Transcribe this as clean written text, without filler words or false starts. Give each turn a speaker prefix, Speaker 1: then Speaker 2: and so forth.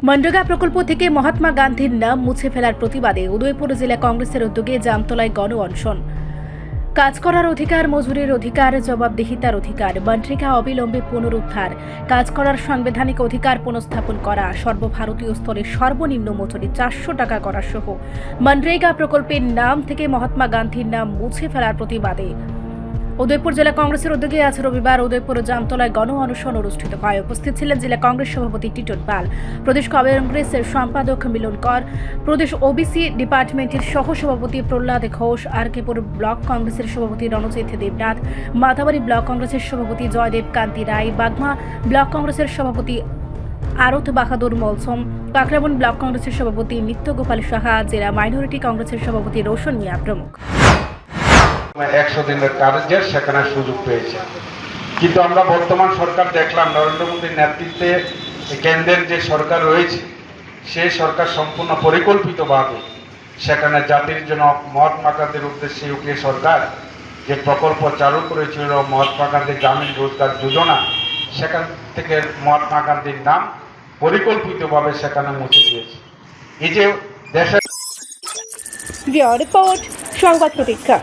Speaker 1: মনরেগা প্রকল্প থেকে মহাত্মা গান্ধীর নাম মুছে ফেলার প্রতিবাদে উদয়পুর জেলা কংগ্রেসের উদ্যোগে জামতলায় গণ অনশন। কাজ করার অধিকার, মজুরির অধিকার, জবাবদিহিতার অধিকার, মনরেগা অবিলম্বে পুনরুদ্ধার, কাজ করার সাংবিধানিক অধিকার পুনঃস্থাপন করা, সর্বভারতীয় স্তরে সর্বনিম্ন মজুরি 400 টাকা করা সহ মনরেগা প্রকল্পের নাম থেকে মহাত্মা গান্ধীর নাম মুছে ফেলার প্রতিবাদে উদয়পুর জেলা কংগ্রেসের উদ্যোগে আজ রবিবার উদয়পুর জামতলায় গণ অনশন অনুষ্ঠিত হয়। উপস্থিত ছিলেন জেলা কংগ্রেস সভাপতি টিটন পাল, প্রদেশ কংগ্রেসের সম্পাদক মিলন কর, প্রদেশ ওবিসি ডিপার্টমেন্টের সহ সভাপতি প্রহ্লাদ ঘোষ, আরকেপুর ব্লক কংগ্রেসের সভাপতি রণজিৎ দেবনাথ, মাতাবাড়ি ব্লক কংগ্রেসের সভাপতি জয়দেব কান্তি রায়, বাগমা ব্লক কংগ্রেসের সভাপতি আরত বাহাদুর মলসম, কাকরাবন ব্লক কংগ্রেসের সভাপতি নিত্য গোপাল সাহা, জেলা মাইনরিটি কংগ্রেসের সভাপতি রোশন মিয়া প্রমুখ।
Speaker 2: 100 দিনের কার্যের সেখানে সুযোগ পেয়েছে, কিন্তু আমরা বর্তমান সরকার দেখলাম নরেন্দ্র মোদীর নেতৃত্বে কেন্দ্রের যে সরকার রয়েছে সেই সরকার সম্পূর্ণ পরিকল্পিতভাবে সেখানে জাতির জন্য মহাত্মা গান্ধীর উদ্দেশ্যে ইউপিএ সরকার যে প্রকল্প চালু করেছিল মহাত্মা গান্ধী গ্রামীণ রোজগার যোজনা, সেখান থেকে মহাত্মা গান্ধীর নাম পরিকল্পিতভাবে সেখানে মুছে দিয়েছে। এই যে দেশের
Speaker 1: রিপোর্ট সংবাদ প্রতীক্ষা।